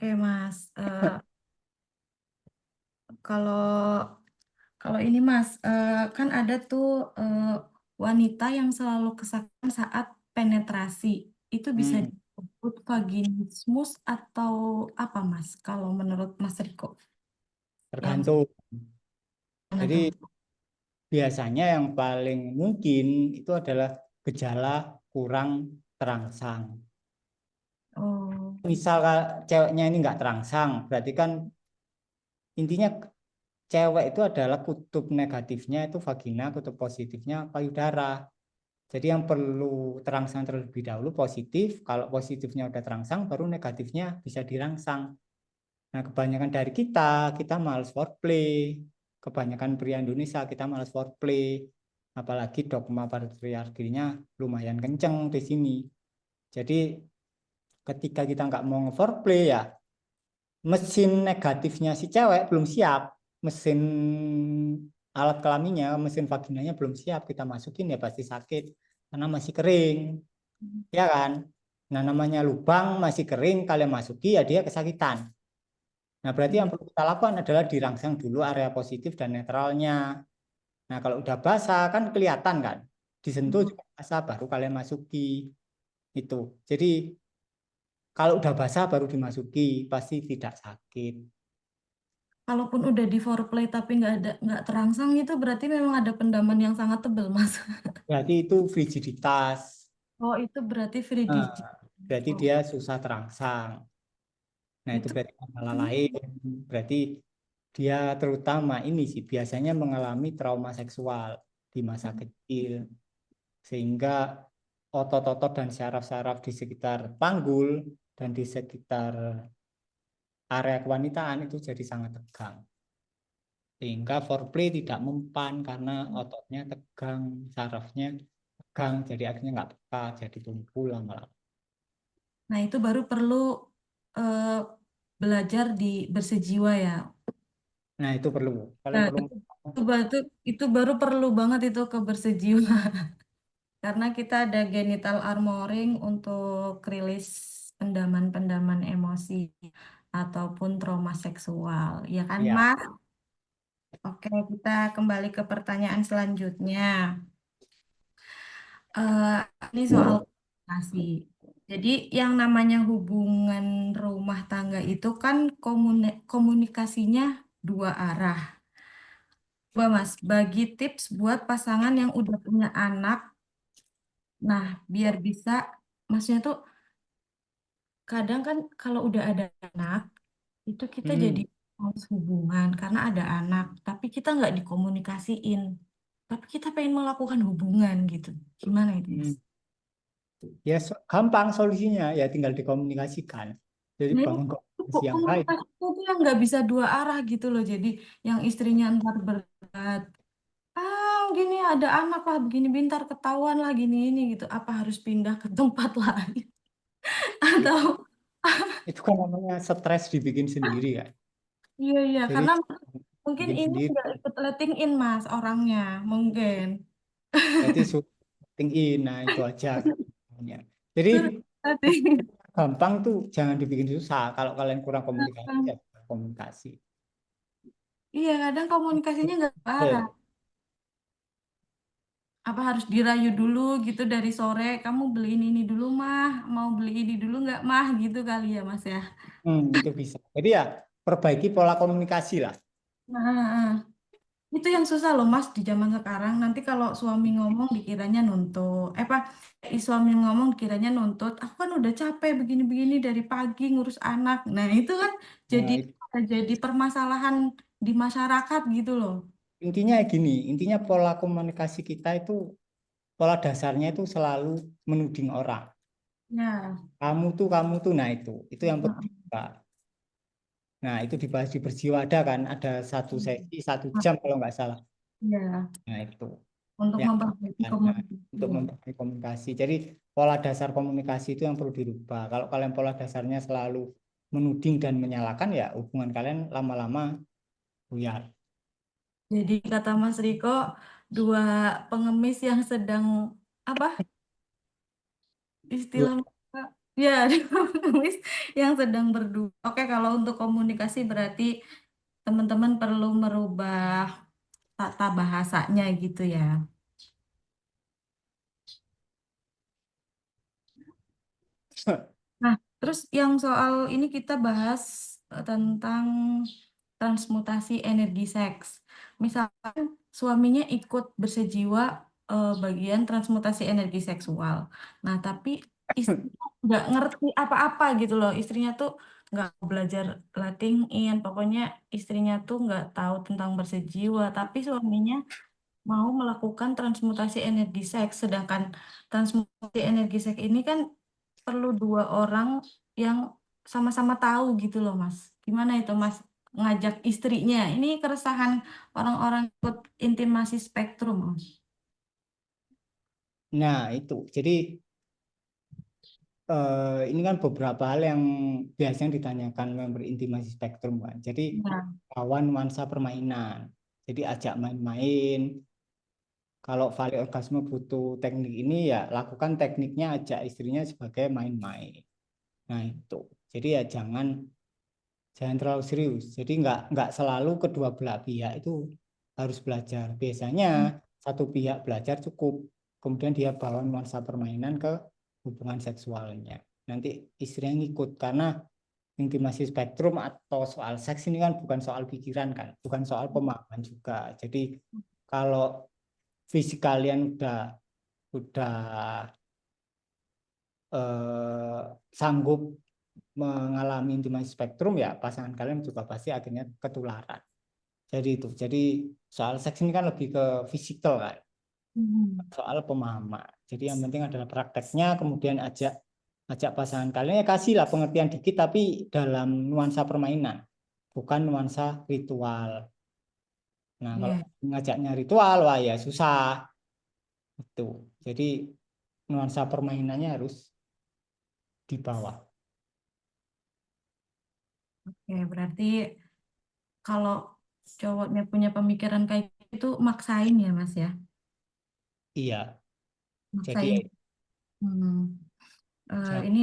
Oke, Mas. Kalau kalau ini, Mas, kan ada tuh wanita yang selalu kesakitan saat penetrasi. Itu bisa Hmm, disebut vaginismus atau apa, Mas? Kalau menurut Mas Riko, yang tergantung. mana Jadi tuh? biasanya yang paling mungkin itu adalah gejala kurang terangsang. Oh, Misal ceweknya ini nggak terangsang, berarti kan intinya cewek itu adalah kutub negatifnya itu vagina, kutub positifnya payudara. Jadi yang perlu terangsang terlebih dahulu positif, kalau positifnya udah terangsang, baru negatifnya bisa dirangsang. Nah, kebanyakan dari kita malas foreplay. Kebanyakan pria Indonesia kita malas foreplay. Apalagi dogma patriarkinya lumayan kenceng di sini. Jadi ketika kita nggak mau nge-foreplay ya, mesin negatifnya si cewek belum siap. Mesin alat kelaminnya, mesin vaginanya belum siap. Kita masukin ya pasti sakit. Karena masih kering. Ya kan? Nah, namanya lubang masih kering, kalian masuki ya dia kesakitan. Nah, berarti yang iya. perlu kita lakukan adalah dirangsang dulu area positif dan netralnya. Nah, kalau udah basah kan kelihatan kan. Disentuh juga basah baru kalian masuki itu. Jadi kalau udah basah baru dimasuki pasti tidak sakit. Kalaupun udah di foreplay tapi nggak terangsang itu berarti memang ada pendaman yang sangat tebal, Mas. Berarti itu frigiditas. Oh, itu berarti free Nah, digit. berarti Oh, dia susah terangsang. Nah, itu itu. berarti masalah lain. Berarti dia terutama ini sih biasanya mengalami trauma seksual di masa kecil. Sehingga otot-otot dan syaraf-syaraf di sekitar panggul dan di sekitar area kewanitaan itu jadi sangat tegang. Sehingga foreplay tidak mempan karena ototnya tegang, syarafnya tegang, jadi akhirnya nggak peka, jadi tumpul lama-lama. Nah, itu baru perlu eh, belajar di bersejiwa ya. Nah itu perlu, kalian Nah, perlu. itu baru perlu banget itu ke bersejiwa karena kita ada genital armoring untuk rilis pendaman-pendaman emosi ataupun trauma seksual, ya kan, Ya, Mas? Oke, kita kembali ke pertanyaan selanjutnya. Eh, ini soal komunikasi. Jadi yang namanya hubungan rumah tangga itu kan komunikasinya dua arah. Coba Mas, bagi tips buat pasangan yang udah punya anak. Nah, biar bisa, maksudnya tuh kadang kan kalau udah ada anak, itu kita jadi hmm, males hubungan karena ada anak. Tapi kita nggak dikomunikasiin. Tapi kita pengen melakukan hubungan gitu. Gimana itu Mas? hmm. Ya gampang solusinya, ya tinggal dikomunikasikan. Jadi Nah, bangun itu komunikasi yang baik. komunikasi itu yang nggak bisa dua arah gitu loh. Jadi yang istrinya ntar berat, gini ada anak lah, begini bintar ketahuan lah gini ini gitu. Apa harus pindah ke tempat lain? Ya, Atau itu kan namanya stres dibikin sendiri kan. iya iya Jadi karena mungkin bikin ini sendiri. nggak ikut letting in Mas orangnya mungkin. Berarti shooting in, nah itu aja. Sebenarnya. Jadi Suruh letting. gampang tuh jangan dibikin susah. Kalau kalian kurang komunikasi ya komunikasi. Iya kadang komunikasinya nggak arah. Oke. Apa harus dirayu dulu gitu dari sore kamu beliin ini dulu mah mau beli ini dulu nggak mah gitu kali ya Mas ya. Itu bisa. Jadi ya perbaiki pola komunikasi lah. Nah, itu yang susah loh Mas di zaman sekarang. Nanti kalau suami ngomong dikiranya nuntut. Pak, suami ngomong dikiranya nuntut. Aku kan udah capek begini-begini dari pagi ngurus anak. Nah, itu kan jadi Nah, jadi permasalahan di masyarakat gitu loh. intinya gini, intinya pola komunikasi kita itu pola dasarnya itu selalu menuding orang. Ya. Kamu tuh, nah itu yang perlu diubah. Nah itu dibahas di Berjiwa ada kan, ada satu sesi 1 jam kalau nggak salah. Ya, Nah itu untuk yang memperbaiki nah, komunikasi. untuk memperbaiki komunikasi. Jadi pola dasar komunikasi itu yang perlu dirubah. Kalau kalian pola dasarnya selalu menuding dan menyalahkan, ya hubungan kalian lama-lama buyar. Jadi kata Mas Riko, dua pengemis yang sedang apa Dua, istilah Ya, dinamis yang sedang berdua. Oke, kalau untuk komunikasi berarti teman-teman perlu merubah tata bahasanya gitu ya. Nah, terus yang soal ini kita bahas tentang transmutasi energi seks. Misalkan suaminya ikut bersejiwa bagian transmutasi energi seksual. Nah, tapi istrinya nggak ngerti apa-apa gitu loh. Istrinya tuh nggak belajar Latin in, pokoknya istrinya tuh nggak tahu tentang bersejiwa. Tapi suaminya mau melakukan transmutasi energi seks, sedangkan transmutasi energi seks ini kan perlu dua orang yang sama-sama tahu gitu loh Mas. Gimana itu Mas ngajak istrinya? Ini keresahan orang-orang ikut intimasi spektrum Mas. Nah, itu. Jadi ini kan beberapa hal yang biasanya ditanyakan member intimasi spektrum kan. Jadi Ya, lawan nuansa permainan. Jadi ajak main-main. Kalau vali orgasme butuh teknik ini ya lakukan tekniknya, ajak istrinya sebagai main-main. Nah itu. Jadi ya jangan terlalu serius. Jadi nggak selalu kedua belah pihak itu harus belajar. Biasanya satu pihak belajar cukup. Kemudian dia bawa nuansa permainan ke hubungan seksualnya. Nanti istrinya ngikut karena intimasi spektrum atau soal seks ini kan bukan soal pikiran kan, bukan soal pemahaman juga. Jadi kalau fisik kalian udah sanggup mengalami intimasi spektrum ya pasangan kalian juga pasti akhirnya ketularan. Jadi itu. Jadi soal seks ini kan lebih ke fisikal kan, hmm, soal pemahaman. Jadi yang penting adalah prakteknya, kemudian ajak ajak pasangan kalian ya kasihlah pengertian dikit tapi dalam nuansa permainan, bukan nuansa ritual. Nah, kalau iya, ngajaknya ritual wah ya susah itu. Jadi nuansa permainannya harus di bawah. oke. Berarti kalau cowoknya punya pemikiran kayak gitu maksain ya Mas ya, Iya. Jadi maksain. Hmm. jangan Ini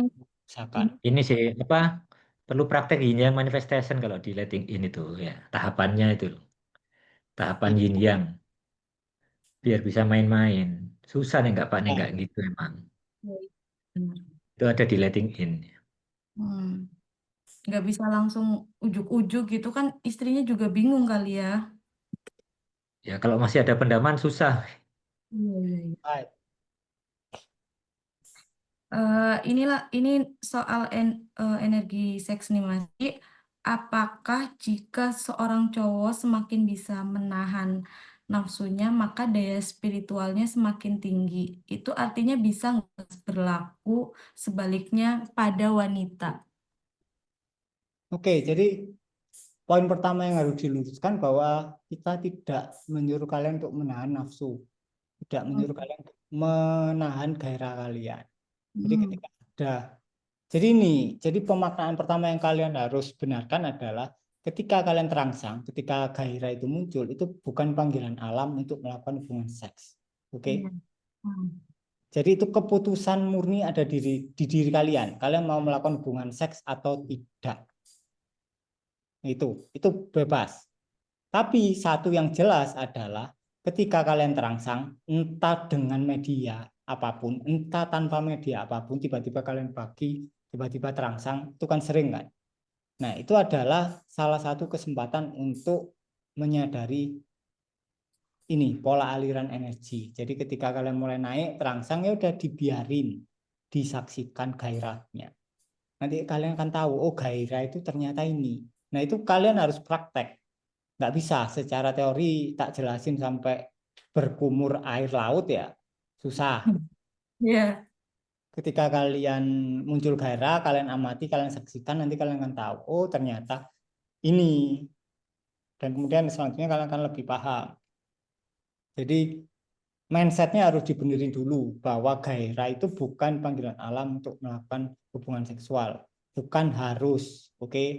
usahakan. ini Ini sih apa perlu praktek yin yang manifestation kalau di letting in itu ya tahapannya itu loh. Tahapan yin yang biar bisa main-main. Susah nih nggak Pak nih nggak Iya. gitu emang. benar. Itu ada di letting in. Hmm. Nggak bisa langsung ujuk-ujuk gitu kan istrinya juga bingung kali ya. Ya kalau masih ada pendaman susah. Iya, iya, iya. Baik. Inilah ini soal energi seks nih Mas. Jadi, apakah jika seorang cowok semakin bisa menahan nafsunya, maka daya spiritualnya semakin tinggi? Itu artinya bisa nggak berlaku sebaliknya pada wanita? Oke, jadi poin pertama yang harus diluruskan bahwa kita tidak menyuruh kalian untuk menahan nafsu, tidak menyuruh Hmm. kalian untuk menahan gairah kalian. Jadi Hmm. ketika ada, jadi ini, jadi pemaknaan pertama yang kalian harus benarkan adalah ketika kalian terangsang, ketika gairah itu muncul, itu bukan panggilan alam untuk melakukan hubungan seks. Iya. Oke, Hmm. jadi itu keputusan murni ada di diri kalian. Kalian mau melakukan hubungan seks atau tidak. Itu bebas. Tapi satu yang jelas adalah ketika kalian terangsang, entah dengan media apapun, entah tanpa media apapun, tiba-tiba kalian bagi, tiba-tiba terangsang, itu kan sering kan? Nah, itu adalah salah satu kesempatan untuk menyadari ini pola aliran energi. Jadi ketika kalian mulai naik terangsang ya udah dibiarin, disaksikan gairahnya. Nanti kalian akan tahu, oh gairah itu ternyata ini. Nah, itu kalian harus praktek. Nggak bisa secara teori tak jelasin sampai berkumur air laut ya susah. Iya. Ketika kalian muncul gairah, kalian amati, kalian saksikan, nanti kalian akan tahu, oh ternyata ini. Dan kemudian selanjutnya kalian akan lebih paham. Jadi mindsetnya harus dibenerin dulu bahwa gairah itu bukan panggilan alam untuk melakukan hubungan seksual, bukan harus, oke? Okay?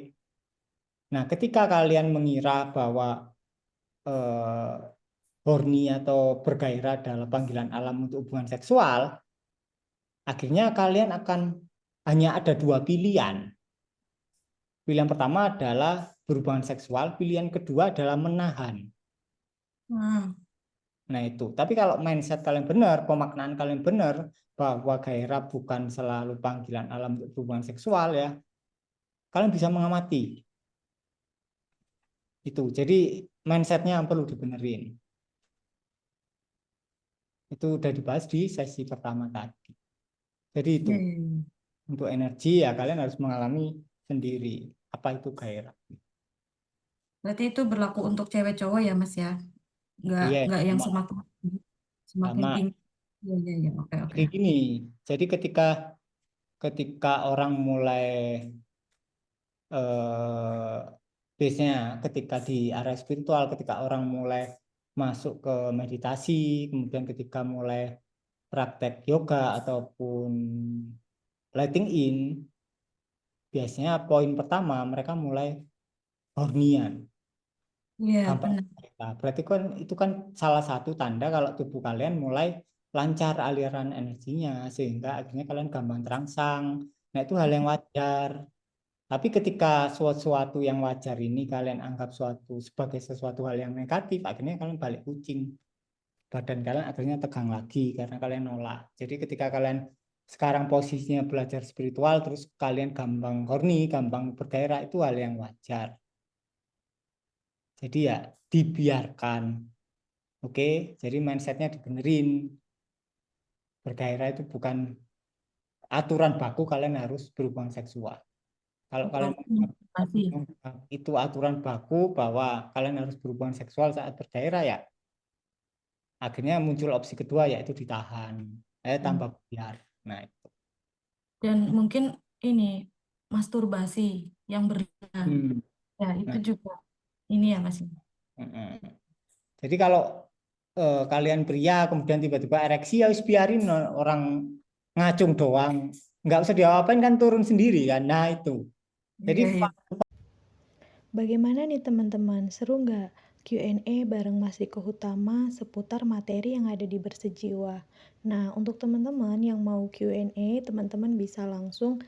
Nah, ketika kalian mengira bahwa eh, horny atau bergairah adalah panggilan alam untuk hubungan seksual, akhirnya kalian akan hanya ada dua pilihan. Pilihan pertama adalah berhubungan seksual, pilihan kedua adalah menahan. Hmm. Nah itu. Tapi kalau mindset kalian benar, pemaknaan kalian benar, bahwa gairah bukan selalu panggilan alam untuk berhubungan seksual ya, kalian bisa mengamati. Itu. Jadi mindsetnya yang perlu dibenerin. Itu udah dibahas di sesi pertama tadi. Jadi itu. Iya, iya, iya. Untuk energi ya kalian harus mengalami sendiri. Apa itu gairah? Berarti itu berlaku untuk cewek cowok ya Mas ya? Iya, Nggak yang sama. semakin Sama. tinggi. Iya, iya, iya. Oke, oke. Jadi gini, jadi ketika orang mulai biasanya ketika di area spiritual, ketika orang mulai masuk ke meditasi, kemudian ketika mulai praktek yoga ataupun letting in, biasanya poin pertama mereka mulai hornian, Iya, gampang. benar. Nah, berarti kan itu kan salah satu tanda kalau tubuh kalian mulai lancar aliran energinya sehingga akhirnya kalian gampang terangsang. Nah, itu hal yang wajar. Tapi ketika sesuatu yang wajar ini kalian anggap sebagai sesuatu hal yang negatif, akhirnya kalian balik kucing. Badan kalian akhirnya tegang lagi karena kalian nolak. Jadi ketika kalian sekarang posisinya belajar spiritual, terus kalian gampang horny, gampang bergairah, itu hal yang wajar. Jadi ya dibiarkan. Oke, jadi mindsetnya dibenerin. Bergairah itu bukan aturan baku kalian harus berhubungan seksual. Kalau kalian Masih. itu aturan baku bahwa kalian harus berhubungan seksual saat bergairah ya, akhirnya muncul opsi kedua yaitu ditahan, tambah biar. Nah, itu. Dan mungkin ini masturbasi yang berlebihan. Hmm. Ya, itu Nah, juga ini ya Mas. jadi kalau kalian pria kemudian tiba-tiba ereksi ya wis biarin orang ngacung doang, nggak usah diapain kan turun sendiri kan. Nah itu. Jadi Iya, iya. Bagaimana nih teman-teman, seru nggak Q&A bareng Mas Riko Hutama seputar materi yang ada di Bersejiwa? Nah, untuk teman-teman yang mau Q&A, teman-teman bisa langsung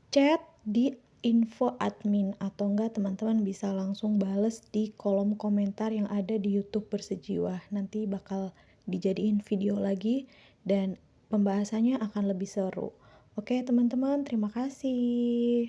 chat di info admin atau enggak teman-teman bisa langsung bales di kolom komentar yang ada di YouTube Bersejiwa. Nanti bakal dijadiin video lagi dan pembahasannya akan lebih seru. Oke teman-teman, terima kasih.